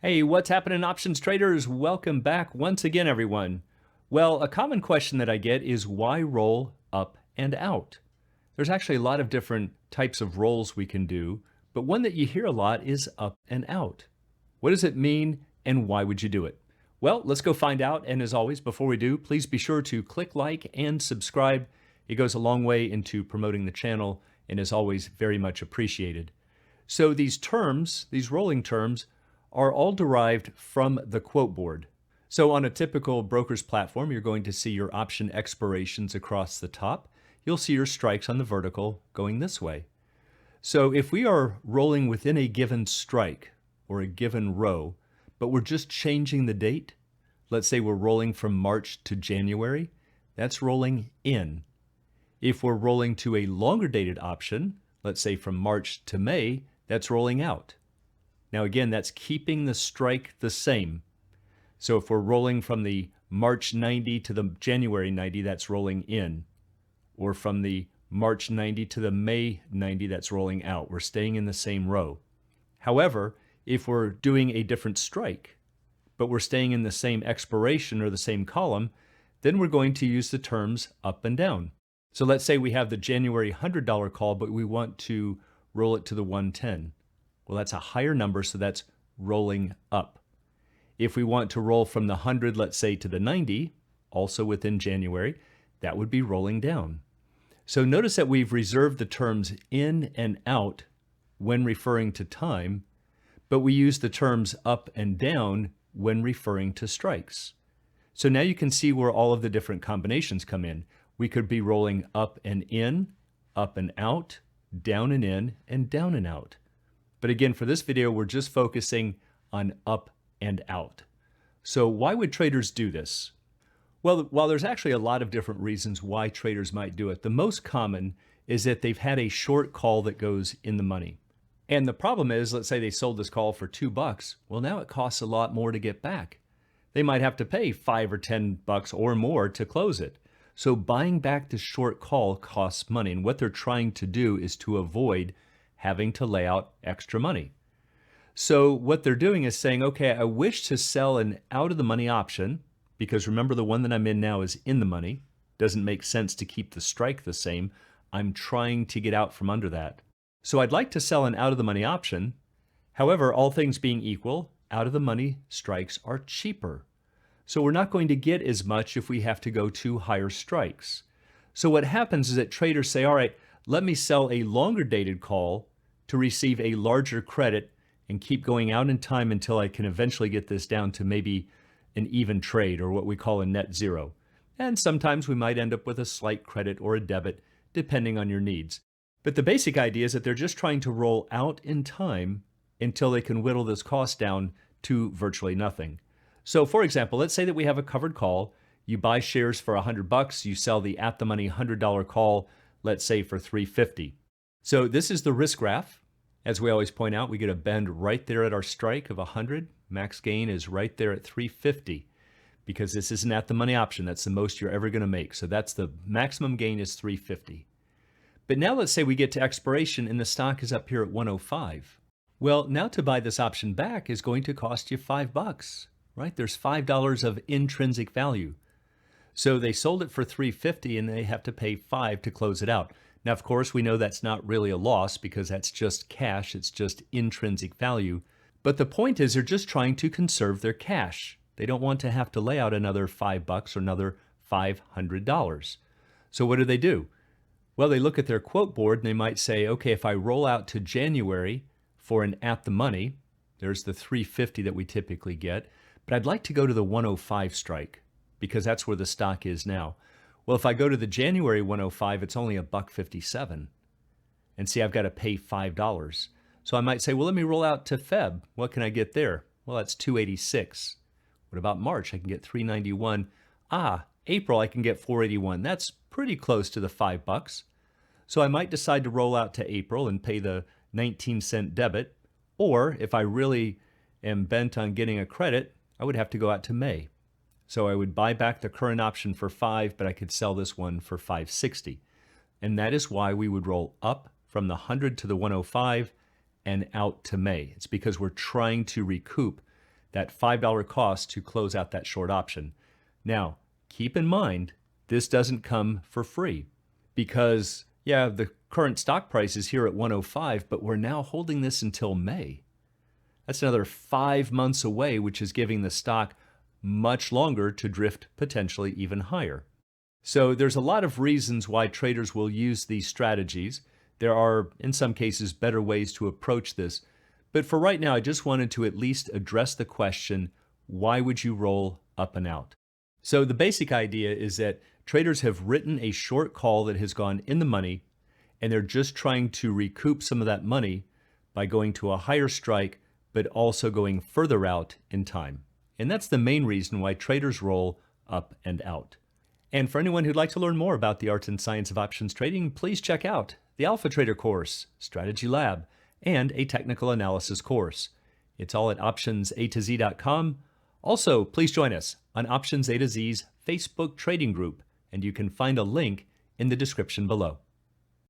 Hey, what's happening, options traders? Welcome back once again, everyone. Well, a common question that I get is why roll up and out? There's actually a lot of different types of rolls we can do, but one that you hear a lot is up and out. What does it mean and why would you do it? Well, let's go find out. And as always, before we do, please be sure to click like and subscribe. It goes a long way into promoting the channel and is always very much appreciated. So these terms, these rolling terms, are all derived from the quote board. So on a typical broker's platform, you're going to see your option expirations across the top. You'll see your strikes on the vertical going this way. So if we are rolling within a given strike or a given row, but we're just changing the date, let's say we're rolling from March to January, that's rolling in. If we're rolling to a longer dated option, let's say from March to May, that's rolling out. Now again, that's keeping the strike the same. So if we're rolling from the March 90 to the January 90, that's rolling in. Or from the March 90 to the May 90, that's rolling out. We're staying in the same row. However, if we're doing a different strike, but we're staying in the same expiration or the same column, then we're going to use the terms up and down. So let's say we have the January $100 call, but we want to roll it to the 110. Well, that's a higher number, so that's rolling up. If we want to roll from the 100, let's say, to the 90, also within January, that would be rolling down. So notice that we've reserved the terms in and out when referring to time, but we use the terms up and down when referring to strikes. So now you can see where all of the different combinations come in. We could be rolling up and in, up and out, down and in, and down and out. But again, for this video, we're just focusing on up and out. So why would traders do this? Well, while there's actually a lot of different reasons why traders might do it, the most common is that they've had a short call that goes in the money. And the problem is, let's say they sold this call for $2. Well, now it costs a lot more to get back. They might have to pay $5 or $10 or more to close it. So buying back the short call costs money. And what they're trying to do is to avoid having to lay out extra money. So what they're doing is saying, okay, I wish to sell an out of the money option, because remember the one that I'm in now is in the money. Doesn't make sense to keep the strike the same. I'm trying to get out from under that. So I'd like to sell an out of the money option. However, all things being equal, out of the money strikes are cheaper. So we're not going to get as much if we have to go to higher strikes. So what happens is that traders say, all right, let me sell a longer dated call to receive a larger credit and keep going out in time until I can eventually get this down to maybe an even trade, or what we call a net zero. And sometimes we might end up with a slight credit or a debit, depending on your needs. But the basic idea is that they're just trying to roll out in time until they can whittle this cost down to virtually nothing. So for example, let's say that we have a covered call. You buy shares for $100, you sell the at the money $100 call, let's say for $350. So this is the risk graph. As we always point out, we get a bend right there at our strike of 100. Max gain is right there at 350 because this is an at the money option. That's the most you're ever going to make. So that's the maximum gain is 350. But now let's say we get to expiration and the stock is up here at 105. Well, now to buy this option back is going to cost you $5, right? There's $5 of intrinsic value. So they sold it for 350 and they have to pay 5 to close it out. Now, of course, we know that's not really a loss because that's just cash. It's just intrinsic value. But the point is they're just trying to conserve their cash. They don't want to have to lay out another $5 or another $500. So what do? Well, they look at their quote board and they might say, okay, if I roll out to January for an at the money, there's the 350 that we typically get, but I'd like to go to the 105 strike because that's where the stock is now. Well, if I go to the January 105, it's only $1.57. And see, I've got to pay $5. So I might say, well, let me roll out to Feb. What can I get there? Well, that's $286. What about March? I can get $391. April, I can get $481. That's pretty close to the $5. So I might decide to roll out to April and pay the 19-cent debit. Or if I really am bent on getting a credit, I would have to go out to May. So I would buy back the current option for 5, but I could sell this one for 560. And that is why we would roll up from the 100 to the 105 and out to May. It's because we're trying to recoup that $5 cost to close out that short option. Now, keep in mind, this doesn't come for free because, yeah, the current stock price is here at 105, but we're now holding this until May. That's another 5 months away, which is giving the stock much longer to drift potentially even higher. So there's a lot of reasons why traders will use these strategies. There are, in some cases, better ways to approach this. But for right now, I just wanted to at least address the question, why would you roll up and out? So the basic idea is that traders have written a short call that has gone in the money, and they're just trying to recoup some of that money by going to a higher strike, but also going further out in time. And that's the main reason why traders roll up and out. And for anyone who'd like to learn more about the art and science of options trading, please check out the Alpha Trader course, Strategy Lab, and a technical analysis course. It's all at optionsatoz.com. Also, please join us on Options A to Z's Facebook trading group, and you can find a link in the description below.